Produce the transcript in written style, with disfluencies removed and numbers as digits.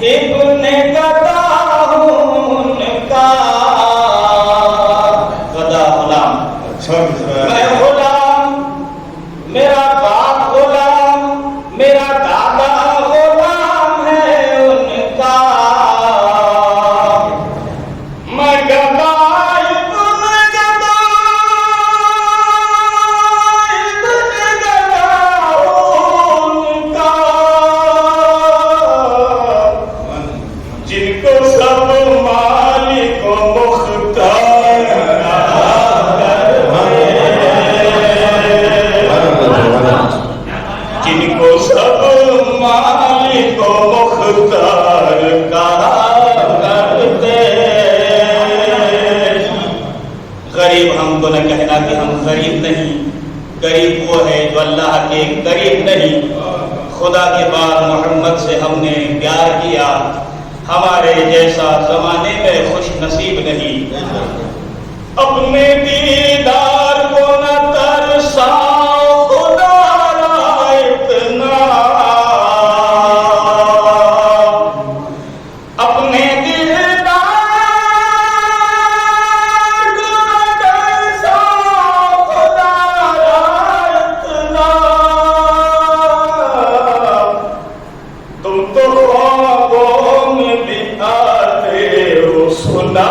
इब्ने गदा हूँ उनका, गदा गुलाम, मैं गुलाम, मेरा बाप गुलाम, मेरा दादा गुलाम है उनका, मैं गदा इब्ने गदा, इब्ने गदा उनका, जिनको सब मालिक मुख्तार जिनको सब मालिक मुख्तार करते। गरीब हम तो न कहना कि हम गरीब नहीं, गरीब वो है जो अल्लाह के करीब नहीं। खुदा के बाद मोहम्मद से हमने प्यार किया, हमारे जैसा जमाने में खुश नसीब नहीं। अपने दीदार को न तरसाओ खुदारा इतना, अपने दीदार को न तरसाओ खुदारा इतना, तुम तो ख्वाबों में भी आते हो सुना